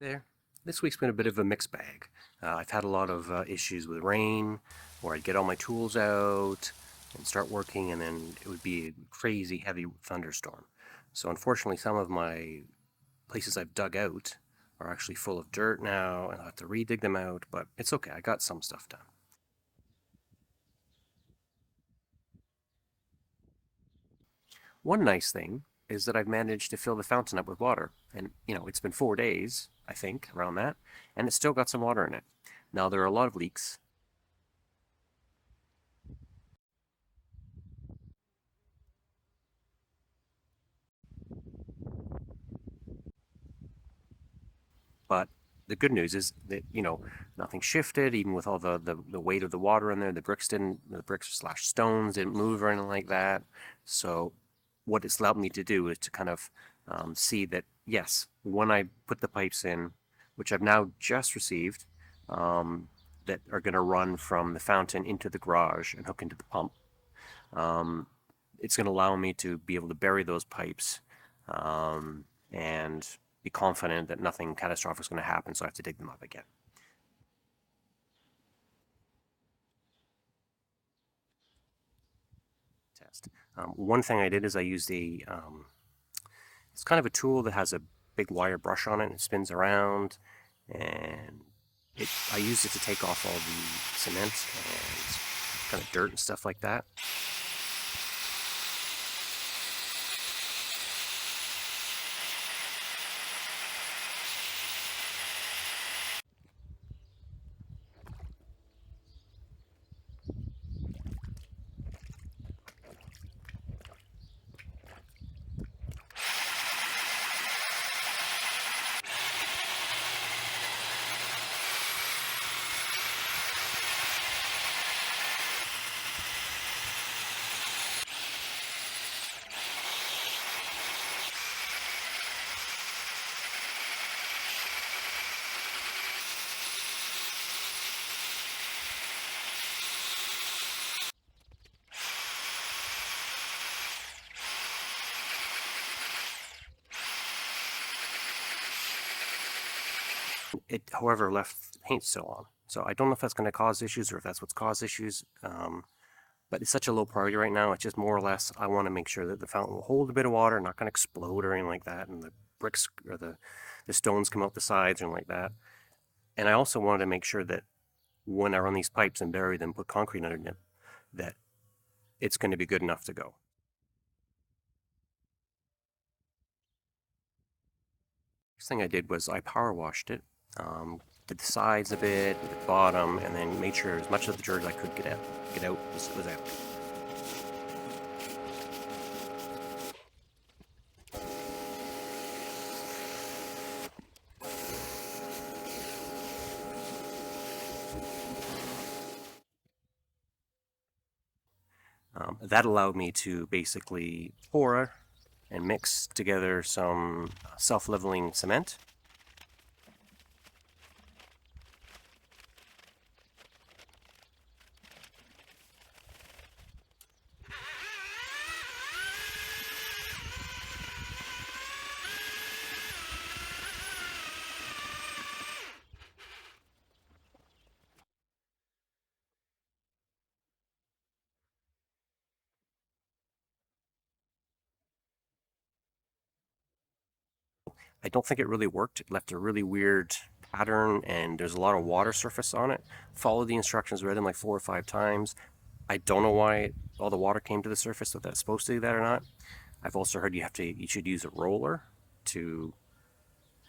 There. This week's been a bit of a mixed bag. I've had a lot of issues with rain, where I'd get all my tools out and start working, and then it would be a crazy heavy thunderstorm. So unfortunately, some of my places I've dug out are actually full of dirt now, and I have to re-dig them out, but it's okay. I got some stuff done. One nice thing is that I've managed to fill the fountain up with water, and it's been 4 days, I think, around that, and it's still got some water in it. Now there are a lot of leaks. But the good news is that, nothing shifted, even with all the weight of the water in there. The bricks slash stones didn't move or anything like that. So what it's allowed me to do is to kind of see that, yes, when I put the pipes in, which I've now just received, that are going to run from the fountain into the garage and hook into the pump, um, it's going to allow me to be able to bury those pipes and be confident that nothing catastrophic is going to happen, so I have to dig them up again. Test. One thing I did is I used it's kind of a tool that has a big wire brush on it and it spins around, and I used it to take off all the cement and kind of dirt and stuff like that. It, however, left paint still on. So I don't know if that's going to cause issues or if that's what's caused issues. But it's such a low priority right now. It's just more or less I want to make sure that the fountain will hold a bit of water, not going to explode or anything like that, and the bricks or the stones come out the sides or anything like that. And I also wanted to make sure that when I run these pipes and bury them, put concrete underneath, that it's going to be good enough to go. Next thing I did was I power washed it, did the sides a bit, the bottom, and then made sure as much of the dirt I could get out was out. That allowed me to basically pour and mix together some self-leveling cement. I don't think it really worked. It left a really weird pattern and there's a lot of water surface on it. Followed the instructions, read them like 4 or 5 times. I don't know why all the water came to the surface, if that's supposed to do that or not. I've also heard you should use a roller to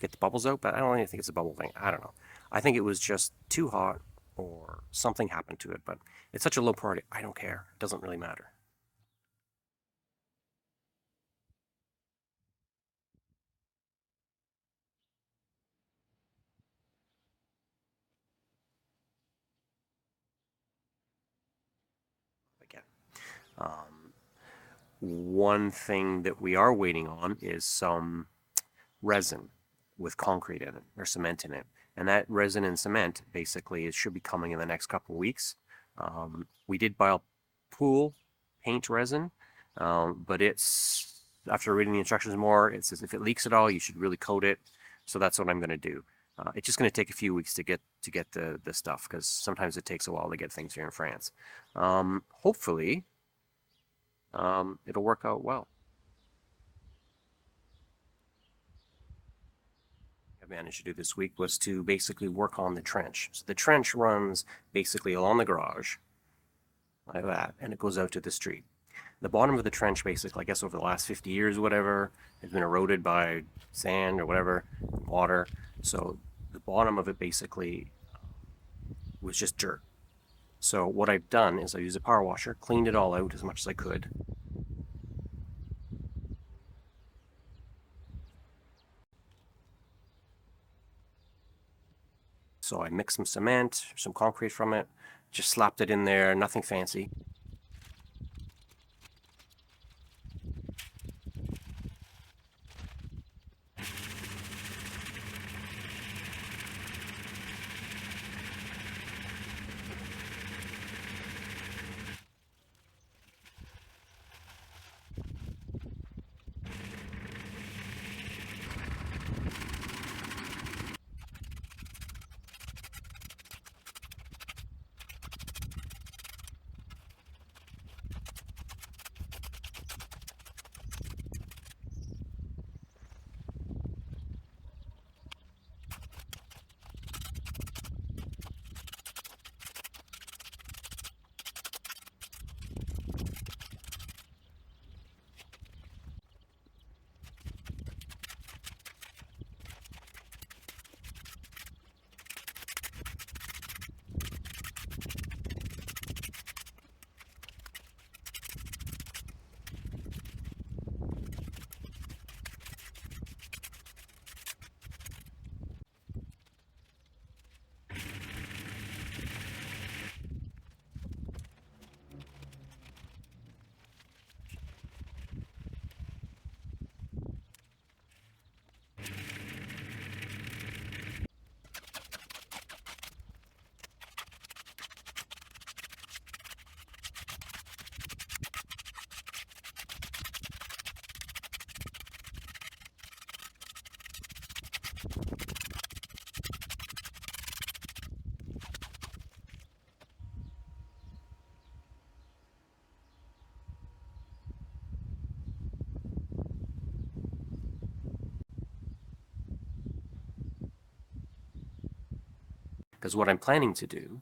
get the bubbles out, but I don't really think it's a bubble thing. I don't know. I think it was just too hot or something happened to it, but it's such a low priority. I don't care. It doesn't really matter. Again. Um, One thing that we are waiting on is some resin with concrete in it or cement in it. And that resin and cement basically it should be coming in the next couple of weeks. We did buy a pool paint resin, but it's after reading the instructions more, it says if it leaks at all, you should really coat it. So that's what I'm going to do. It's just going to take a few weeks to get the stuff, because sometimes it takes a while to get things here in France. Hopefully, it'll work out well. I managed to do this week was to basically work on the trench. So the trench runs basically along the garage like that, and it goes out to the street. The bottom of the trench, basically, I guess over the last 50 years or whatever, has been eroded by sand or whatever, water. So the bottom of it basically was just dirt. So what I've done is I used a power washer, cleaned it all out as much as I could. So I mixed some cement, some concrete from it, just slapped it in there, nothing fancy. Because what I'm planning to do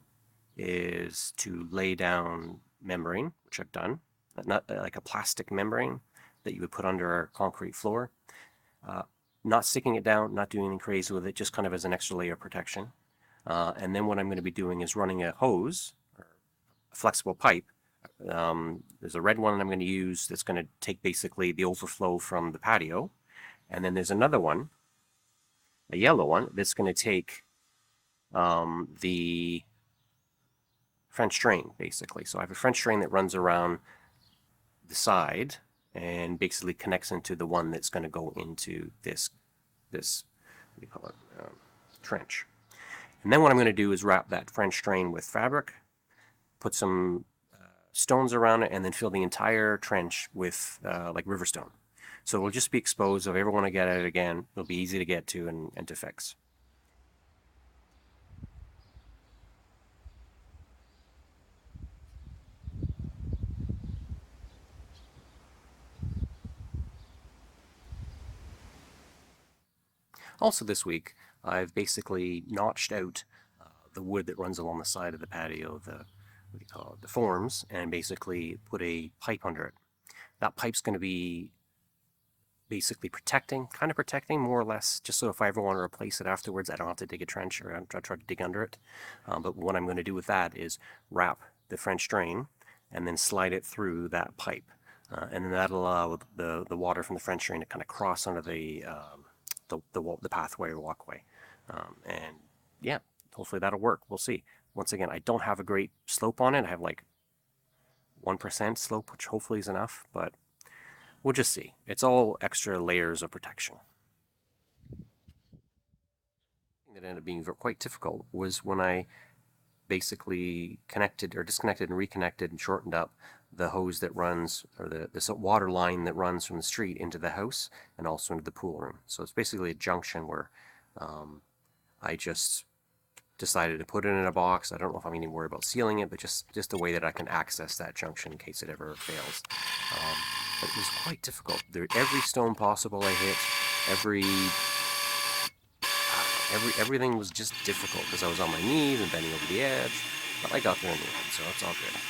is to lay down membrane, which I've done, not like a plastic membrane that you would put under a concrete floor. Uh, Not sticking it down, not doing anything crazy with it, just kind of as an extra layer of protection. And then what I'm going to be doing is running a hose, or a flexible pipe. There's a red one I'm going to use that's going to take basically the overflow from the patio. And then there's another one, a yellow one, that's going to take the French drain, basically. So I have a French drain that runs around the side and basically connects into the one that's going to go into this what do you call it, trench. And then what I'm going to do is wrap that French drain with fabric, put some stones around it, and then fill the entire trench with like river stone. So it'll just be exposed. So if I ever want to get at it again, it'll be easy to get to and to fix. Also this week, I've basically notched out the wood that runs along the side of the patio, the what do you call it, the forms, and basically put a pipe under it. That pipe's going to be basically kind of protecting more or less, just so if I ever want to replace it afterwards, I don't have to dig a trench or try to dig under it. But what I'm going to do with that is wrap the French drain and then slide it through that pipe. And then that'll allow the water from the French drain to kind of cross under the pathway or walkway. And yeah, hopefully that'll work. We'll see. Once again, I don't have a great slope on it. I have like 1% slope, which hopefully is enough, but we'll just see. It's all extra layers of protection. That ended up being quite difficult was when I basically connected or disconnected and reconnected and shortened up the hose that runs, or the water line that runs from the street into the house and also into the pool room. So it's basically a junction where I just decided to put it in a box. I don't know if I'm going to worry about sealing it, but just a way that I can access that junction in case it ever fails. But it was quite difficult. Every stone possible I hit, everything was just difficult because I was on my knees and bending over the edge. But I got there in the end, so it's all good.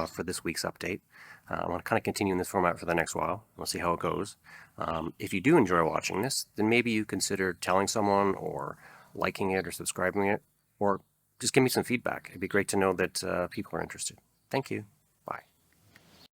For this week's update. I want to kind of continue in this format for the next while. We'll see how it goes. If you do enjoy watching this, then maybe you consider telling someone or liking it or subscribing it, or just give me some feedback. It'd be great to know that people are interested. Thank you.